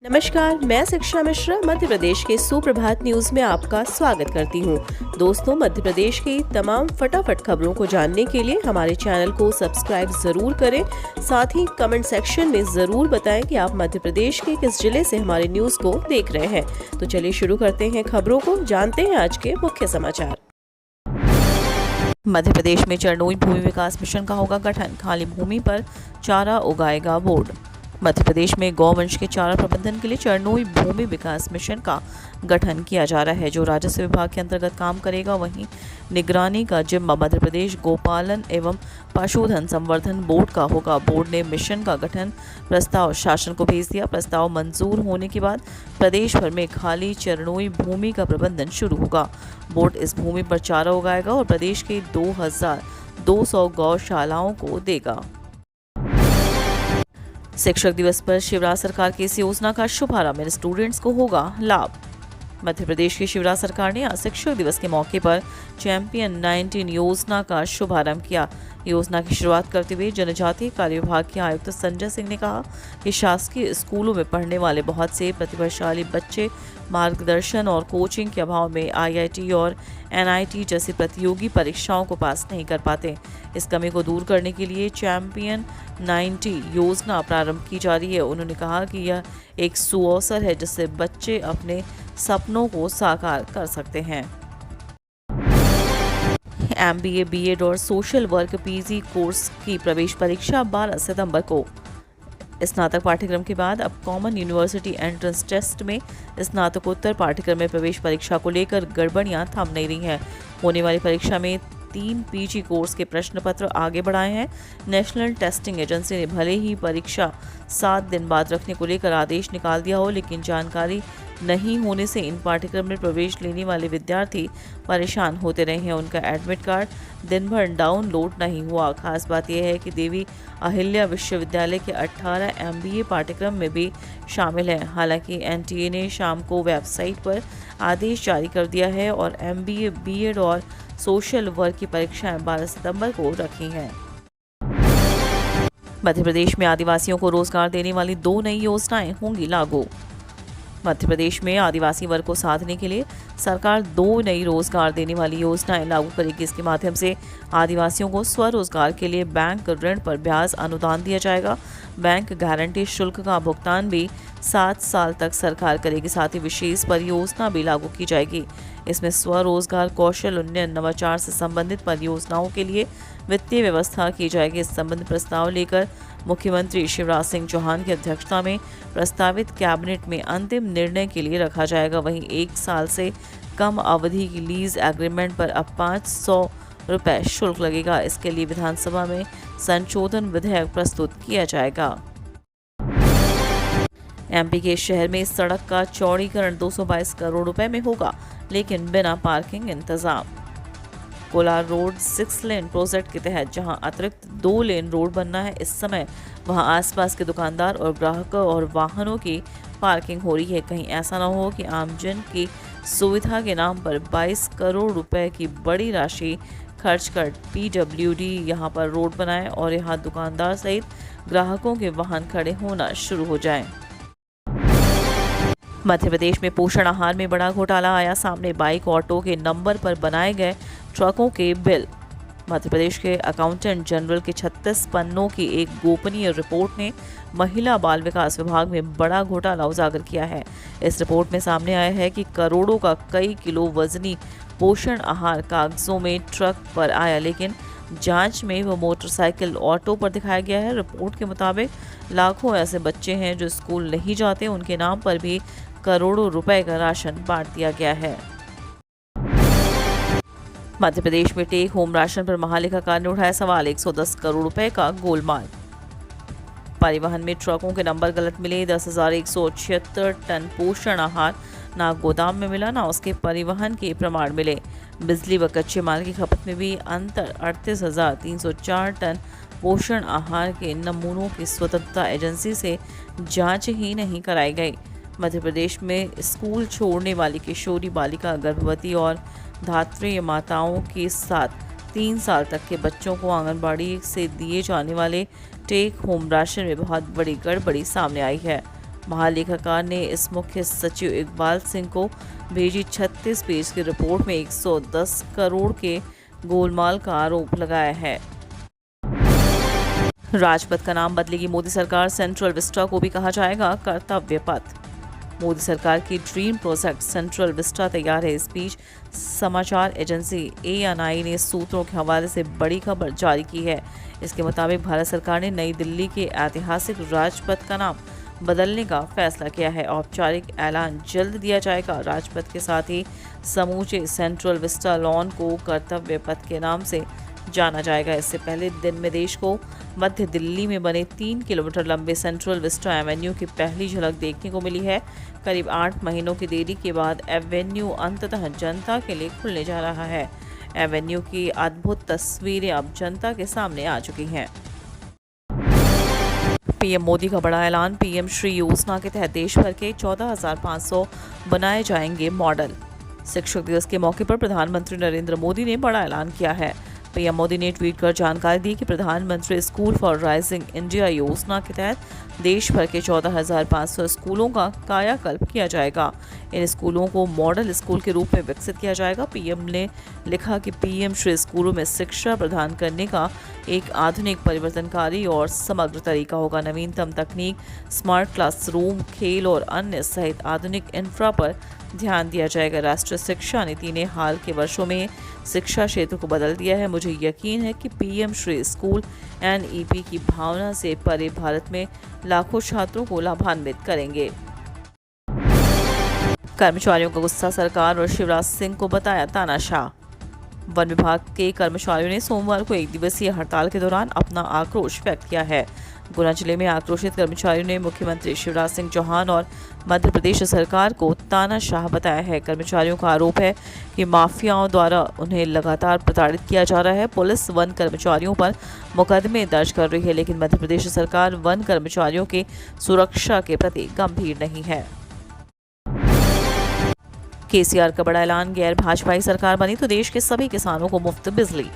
नमस्कार, मैं शिक्षा मिश्रा मध्य प्रदेश के सुप्रभात न्यूज में आपका स्वागत करती हूँ। दोस्तों, मध्य प्रदेश की तमाम फटाफट खबरों को जानने के लिए हमारे चैनल को सब्सक्राइब जरूर करें। साथ ही कमेंट सेक्शन में जरूर बताएं कि आप मध्य प्रदेश के किस जिले से हमारे न्यूज को देख रहे हैं। तो चलिए शुरू करते हैं खबरों को, जानते हैं आज के मुख्य समाचार। मध्य प्रदेश में चरणोई भूमि विकास मिशन का होगा गठन, खाली भूमि पर चारा उगाएगा बोर्ड। मध्य प्रदेश में गौवंश के चारा प्रबंधन के लिए चरणोई भूमि विकास मिशन का गठन किया जा रहा है, जो राजस्व विभाग के अंतर्गत काम करेगा। वहीं निगरानी का जिम्मा मध्य प्रदेश गोपालन एवं पशुधन संवर्धन बोर्ड का होगा। बोर्ड ने मिशन का गठन प्रस्ताव शासन को भेज दिया। प्रस्ताव मंजूर होने के बाद प्रदेश भर में खाली चरणोई भूमि का प्रबंधन शुरू होगा। बोर्ड इस भूमि पर चारा उगाएगा और प्रदेश के 2200 गौशालाओं को देगा। शिक्षक दिवस पर शिवराज सरकार की इस योजना का शुभारंभ, स्टूडेंट्स को होगा लाभ। मध्य प्रदेश की शिवराज सरकार ने आज शिक्षक दिवस के मौके पर चैंपियन 19 योजना का शुभारंभ किया। योजना की शुरुआत करते हुए जनजातीय कार्य विभाग के आयुक्त संजय सिंह ने कहा कि शासकीय स्कूलों में पढ़ने वाले बहुत से प्रतिभाशाली बच्चे मार्गदर्शन और कोचिंग के अभाव में IIT और NIT जैसी प्रतियोगी परीक्षाओं को पास नहीं कर पाते। इस कमी को दूर करने के लिए चैंपियन 90 योजना प्रारंभ की जा रही है। उन्होंने कहा कि यह एक सुअवसर है जिससे बच्चे अपने सपनों को साकार कर सकते हैं। MBA, BEd और सोशल वर्क PG कोर्स की प्रवेश परीक्षा 12 सितंबर को। स्नातक पाठ्यक्रम के बाद अब कॉमन यूनिवर्सिटी एंट्रेंस टेस्ट में स्नातकोत्तर पाठ्यक्रम में प्रवेश परीक्षा को लेकर गड़बड़ियां थम नहीं रही हैं। होने वाली परीक्षा में 3 PG कोर्स के प्रश्न पत्र आगे बढ़ाए हैं। नेशनल टेस्टिंग एजेंसी ने भले ही परीक्षा 7 दिन बाद रखने को लेकर आदेश निकाल दिया हो, लेकिन जानकारी नहीं होने से इन पाठ्यक्रम में प्रवेश लेने वाले विद्यार्थी परेशान होते रहे हैं। उनका एडमिट कार्ड दिन भर डाउनलोड नहीं हुआ। खास बात यह है कि देवी अहिल्या विश्वविद्यालय के 18 MBA पाठ्यक्रम में भी शामिल हैं। हालांकि NTA ने शाम को वेबसाइट पर आदेश जारी कर दिया है और MBA, BEd और सोशल वर्क की परीक्षाएं 12 सितंबर को रखी हैं। मध्य प्रदेश में आदिवासियों को रोजगार देने वाली 2 नई योजनाएं होंगी लागू। मध्य प्रदेश में आदिवासी वर्ग को साधने के लिए सरकार 2 नई रोजगार देने वाली योजनाएं लागू करेगी। इसके माध्यम से आदिवासियों को स्वरोजगार के लिए बैंक ऋण पर ब्याज अनुदान दिया जाएगा। बैंक गारंटी शुल्क का भुगतान भी 7 साल तक सरकार करेगी। साथ ही विशेष परियोजना भी लागू की जाएगी। इसमें स्वरोजगार, कौशल उन्नयन, नवाचार से संबंधित परियोजनाओं के लिए वित्तीय व्यवस्था की जाएगी। इस संबंधित प्रस्ताव लेकर मुख्यमंत्री शिवराज सिंह चौहान की अध्यक्षता में प्रस्तावित कैबिनेट में अंतिम निर्णय के लिए रखा जाएगा। वहीं 1 साल से कम अवधि की लीज एग्रीमेंट पर अब 500 रुपये शुल्क लगेगा। इसके लिए विधानसभा में संशोधन विधेयक प्रस्तुत किया जाएगा। MP के शहर में सड़क का चौड़ीकरण 222 करोड़ रुपए में होगा, लेकिन बिना पार्किंग इंतजाम। कोलार रोड 6 लेन प्रोजेक्ट के तहत जहां अतिरिक्त 2 लेन रोड बनना है, इस समय वहां आसपास के दुकानदार और ग्राहकों और वाहनों की पार्किंग हो रही है। कहीं ऐसा न हो कि आमजन की सुविधा के नाम पर 22 करोड़ रुपए की बड़ी राशि खर्च कर PWD यहां पर रोड बनाए और यहां दुकानदार सहित ग्राहकों के वाहन खड़े होना शुरू हो जाएं। मध्य प्रदेश में पोषण आहार में बड़ा घोटाला आया सामने। बाइक, ऑटो के नंबर पर बनाए गए ट्रकों के बिल। मध्य प्रदेश के अकाउंटेंट जनरल के 36 पन्नों की एक गोपनीय रिपोर्ट ने महिला बाल विकास विभाग में बड़ा घोटाला उजागर किया है। इस रिपोर्ट में सामने आया है कि करोड़ों का कई किलो वजनी पोषण आहार कागजों में ट्रक पर आया, लेकिन जांच में वो मोटरसाइकिल, ऑटो पर दिखाया गया है। रिपोर्ट के मुताबिक लाखों ऐसे बच्चे हैं जो स्कूल नहीं जाते, उनके नाम पर भी करोड़ों रुपए का राशन बांट दिया गया है। मध्य प्रदेश में टेक होम राशन पर महालेखाकार ने उठाया सवाल। 110 करोड़ रुपए का गोलमाल। परिवहन में ट्रकों के नंबर गलत मिले। 10,176 टन पोषण आहार ना गोदाम में मिला, ना उसके परिवहन के प्रमाण मिले। बिजली व कच्चे माल की खपत में भी अंतर। 38,304 टन पोषण आहार के नमूनों की स्वतंत्रता एजेंसी से जांच ही नहीं कराई गई। मध्य प्रदेश में स्कूल छोड़ने वाली किशोरी बालिका, गर्भवती और धात्री माताओं के साथ 3 साल तक के बच्चों को आंगनबाड़ी से दिए जाने वाले टेक होम राशन में बहुत बड़ी गड़बड़ी सामने आई है। महालेखाकार ने इस मुख्य सचिव इकबाल सिंह को भेजी 36 पेज की रिपोर्ट में 110 करोड़ के गोलमाल का आरोप लगाया है। राजपथ का नाम बदलेगी मोदी सरकार, सेंट्रल विस्टा को भी कहा जाएगा कर्तव्य पथ। मोदी सरकार की ड्रीम प्रोजेक्ट सेंट्रल विस्टा तैयार है। इस बीच समाचार एजेंसी ANI ने सूत्रों के हवाले से बड़ी खबर जारी की है। इसके मुताबिक भारत सरकार ने नई दिल्ली के ऐतिहासिक राजपथ का नाम बदलने का फैसला किया है। औपचारिक ऐलान जल्द दिया जाएगा। राजपथ के साथ ही समूचे सेंट्रल विस्टा लॉन को कर्तव्य पथ के नाम से जाना जाएगा। इससे पहले दिन में देश को मध्य दिल्ली में बने 3 किलोमीटर लंबे सेंट्रल विस्टा एवेन्यू की पहली झलक देखने को मिली है। करीब 8 महीनों की देरी के बाद एवेन्यू अंततः जनता के लिए खुलने जा रहा है। एवेन्यू की अद्भुत तस्वीरें अब जनता के सामने आ चुकी हैं। पीएम मोदी का बड़ा ऐलान। पीएम श्री योजना के तहत देश भर के 14,500 बनाए जाएंगे मॉडल। शिक्षक दिवस के मौके पर प्रधानमंत्री नरेंद्र मोदी ने बड़ा ऐलान किया है। पीएम मोदी ने ट्वीट कर जानकारी दी कि प्रधानमंत्री स्कूल फॉर राइजिंग इंडिया योजना के तहत देश भर के 14,500 स्कूलों का कायाकल्प किया जाएगा। इन स्कूलों को मॉडल स्कूल के रूप में विकसित किया जाएगा। पीएम ने लिखा कि पीएम श्री स्कूलों में शिक्षा प्रदान करने का एक आधुनिक, परिवर्तनकारी और समग्र तरीका होगा। नवीनतम तकनीक, स्मार्ट क्लासरूम, खेल और अन्य सहित आधुनिक इंफ्रा पर ध्यान दिया जाएगा। राष्ट्रीय शिक्षा नीति ने हाल के वर्षों में शिक्षा क्षेत्र को बदल दिया है। मुझे यकीन है कि पीएम श्री स्कूल NEP की भावना से परे भारत में लाखों छात्रों को लाभान्वित करेंगे। कर्मचारियों का गुस्सा, सरकार और शिवराज सिंह को बताया तानाशाह। वन विभाग के कर्मचारियों ने सोमवार को एक दिवसीय हड़ताल के दौरान अपना आक्रोश व्यक्त किया है। गुना जिले में आक्रोशित कर्मचारियों ने मुख्यमंत्री शिवराज सिंह चौहान और मध्य प्रदेश सरकार को तानाशाह बताया है। कर्मचारियों का आरोप है कि माफियाओं द्वारा उन्हें लगातार प्रताड़ित किया जा रहा है। पुलिस वन कर्मचारियों पर मुकदमे दर्ज कर रही है, लेकिन मध्य प्रदेश सरकार वन कर्मचारियों की सुरक्षा के प्रति गंभीर नहीं है। KCR का बड़ा ऐलान। गैर भाजपाई सरकार बनी तो देश के सभी किसानों को मुफ्त बिजली।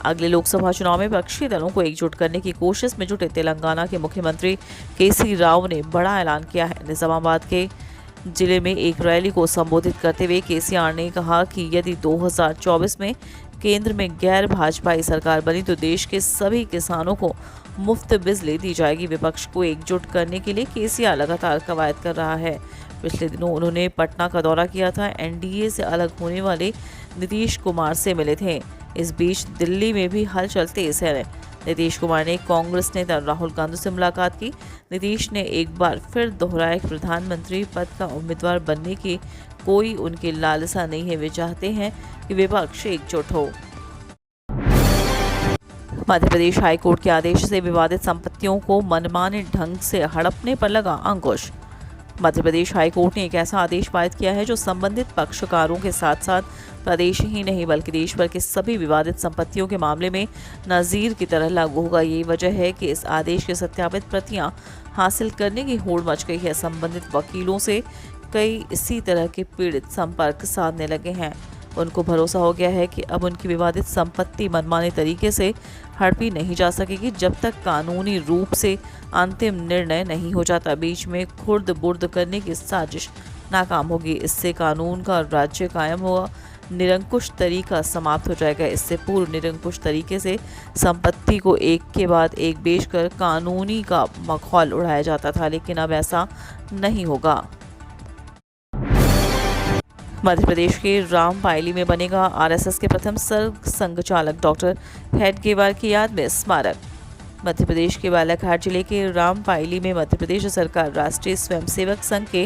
अगले लोकसभा चुनाव में विपक्षी दलों को एकजुट करने की कोशिश में जुटे तेलंगाना के मुख्यमंत्री KC राव ने बड़ा ऐलान किया है। निजामाबाद के जिले में एक रैली को संबोधित करते हुए KCR ने कहा कि यदि 2024 में केंद्र में गैर भाजपाई सरकार बनी तो देश के सभी किसानों को मुफ्त बिजली दी जाएगी। विपक्ष को एकजुट करने के लिए KCR लगातार कवायद कर रहा है। पिछले दिनों उन्होंने पटना का दौरा किया था। NDA से अलग होने वाले नीतीश कुमार से मिले थे। इस बीच दिल्ली में भी हलचल तेज है। नीतीश कुमार ने कांग्रेस नेता राहुल गांधी से मुलाकात की। नीतीश ने एक बार फिर दोहराया कि प्रधानमंत्री पद का उम्मीदवार बनने की कोई उनकी लालसा नहीं है। वे चाहते हैं कि विपक्ष एकजुट हो। मध्य प्रदेश हाईकोर्ट के आदेश से विवादित संपत्तियों को मनमाने ढंग से हड़पने पर लगा अंकुश। मध्य प्रदेश हाईकोर्ट ने एक ऐसा आदेश पारित किया है जो संबंधित पक्षकारों के साथ साथ प्रदेश ही नहीं बल्कि देश भर के सभी विवादित संपत्तियों के मामले में नज़ीर की तरह लागू होगा। यही वजह है कि इस आदेश की सत्यापित प्रतियां हासिल करने की होड़ मच गई है। संबंधित वकीलों से कई इसी तरह के पीड़ित संपर्क साधने लगे हैं। उनको भरोसा हो गया है कि अब उनकी विवादित संपत्ति मनमाने तरीके से हड़पी नहीं जा सकेगी जब तक कानूनी रूप से अंतिम निर्णय नहीं हो जाता। बीच में खुर्द बुर्द करने की साजिश नाकाम होगी। इससे कानून का राज्य कायम होगा, निरंकुश तरीका समाप्त हो जाएगा। इससे पूर्व निरंकुश तरीके से संपत्ति को एक के बाद एक बेचकर कानूनी का मखौल उड़ाया जाता था, लेकिन अब ऐसा नहीं होगा। मध्य प्रदेश के रामपायली में बनेगा RSS के प्रथम सर्ग संघचालक डॉक्टर हेडगेवार की याद में स्मारक। मध्य प्रदेश के बालाघाट जिले के रामपायली में मध्य प्रदेश सरकार राष्ट्रीय स्वयंसेवक संघ के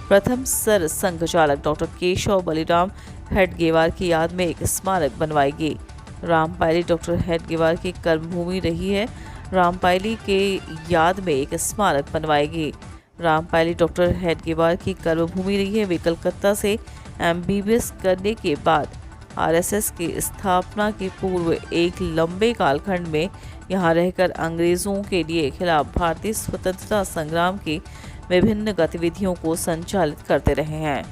प्रथम सर संघचालक डॉक्टर केशव बलिराम हेडगेवार की याद में एक स्मारक बनवाएगी। रामपायली डॉक्टर हेडगेवार की कर्मभूमि रही है। रामपायली के याद में एक स्मारक बनवाएगी। रामपायली डॉक्टर हेडगेवार की कर्मभूमि रही है। वे कलकत्ता से MBBS करने के बाद RSS की स्थापना के पूर्व एक लंबे कालखंड में यहाँ रहकर अंग्रेज़ों के लिए खिलाफ भारतीय स्वतंत्रता संग्राम की विभिन्न गतिविधियों को संचालित करते रहे हैं।